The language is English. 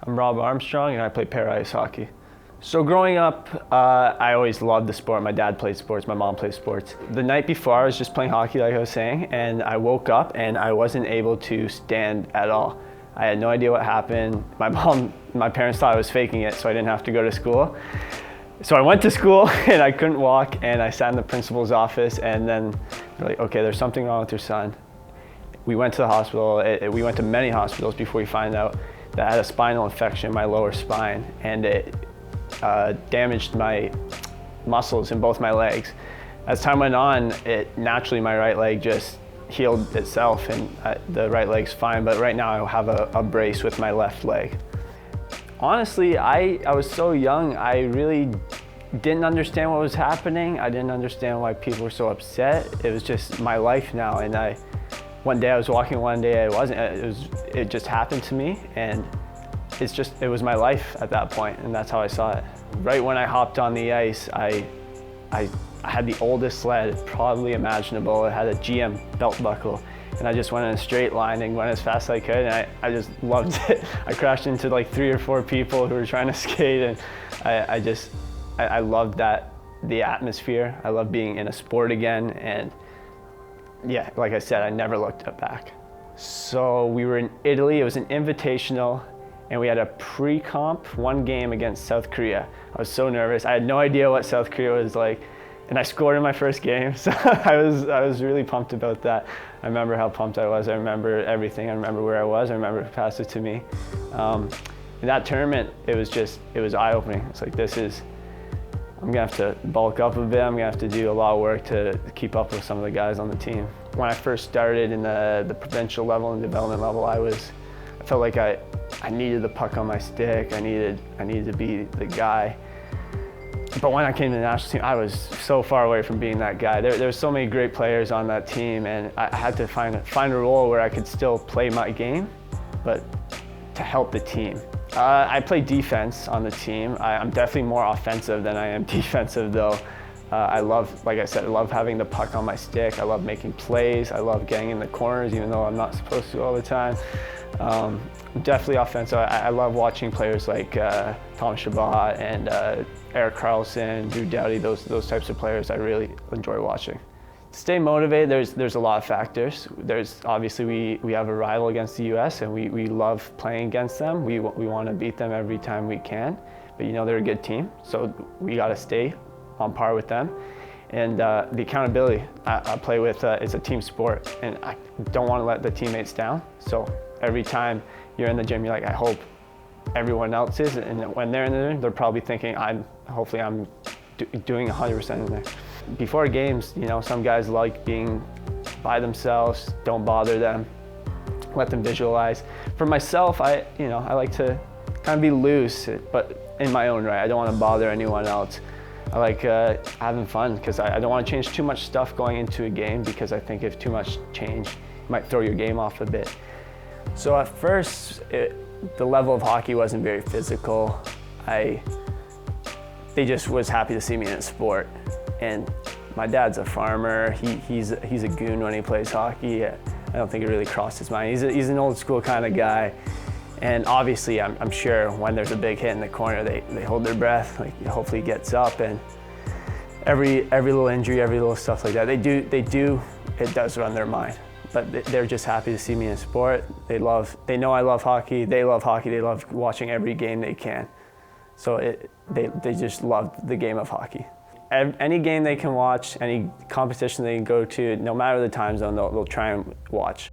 I'm Rob Armstrong and I play para ice hockey. So growing up, I always loved the sport. My dad played sports, my mom played sports. The night before I was just playing hockey like I was saying, and I woke up and I wasn't able to stand at all. I had no idea what happened. My parents thought I was faking it so I didn't have to go to school. So I went to school and I couldn't walk and I sat in the principal's office and then they're like, okay, there's something wrong with your son. We went to the hospital. We went to many hospitals before we found out that I had a spinal infection in my lower spine and it damaged my muscles in both my legs. As time went on, naturally my right leg just healed itself and the right leg's fine, but right now I have a brace with my left leg. Honestly, I was so young, I really didn't understand what was happening. I didn't understand why people were so upset. It was just my life now, and one day I was walking, one day I wasn't. It just happened to me, and it was my life at that point, and that's how I saw it. Right when I hopped on the ice, I had the oldest sled probably imaginable. It had a GM belt buckle, and I just went in a straight line and went as fast as I could, and I just loved it. I crashed into like 3 or 4 people who were trying to skate, and I loved the atmosphere. I loved being in a sport again, and yeah, like I said, I never looked back. So we were in Italy. It was an invitational, and we had a pre-comp, 1 game against South Korea. I was so nervous. I had no idea what South Korea was like, and I scored in my first game, so I was really pumped about that. I remember how pumped I was. I remember everything. I remember where I was. I remember who passed it to me. In that tournament, it was eye-opening. It's like, I'm gonna have to bulk up a bit. I'm gonna have to do a lot of work to keep up with some of the guys on the team. When I first started in the provincial level and development level, I felt like I needed the puck on my stick. I needed to be the guy. But when I came to the national team, I was so far away from being that guy. There were so many great players on that team, and I had to find a role where I could still play my game, but to help the team. I play defense on the team. I'm definitely more offensive than I am defensive, though. Like I said, I love having the puck on my stick. I love making plays. I love getting in the corners, even though I'm not supposed to all the time. I'm definitely offensive. I love watching players like Tom Chabot and Eric Carlson, Drew Doughty, those types of players I really enjoy watching. To stay motivated, there's a lot of factors. Obviously we have a rival against the US, and we love playing against them. We want to beat them every time we can, but they're a good team, so we got to stay on par with them. And the accountability, I play with, it's a team sport, and I don't want to let the teammates down. So every time you're in the gym, you're like, I hope everyone else is, and when they're in there, they're probably thinking, hopefully I'm doing 100% in there. Before games, some guys like being by themselves, don't bother them, let them visualize. For myself, I like to kind of be loose, but in my own right. I don't want to bother anyone else. I like having fun because I don't want to change too much stuff going into a game, because I think if too much change, it might throw your game off a bit. So at first, the level of hockey wasn't very physical. They just was happy to see me in a sport. And my dad's a farmer. He's a goon when he plays hockey. I don't think it really crossed his mind. He's an old school kind of guy. And obviously, I'm sure when there's a big hit in the corner, they hold their breath. Like, hopefully he gets up, and every little injury, every little stuff like that, it does run their mind. But they're just happy to see me in sport. They know I love hockey. They love hockey. They love watching every game they can. So they just love the game of hockey. Any game they can watch, any competition they can go to, no matter the time zone, they'll try and watch.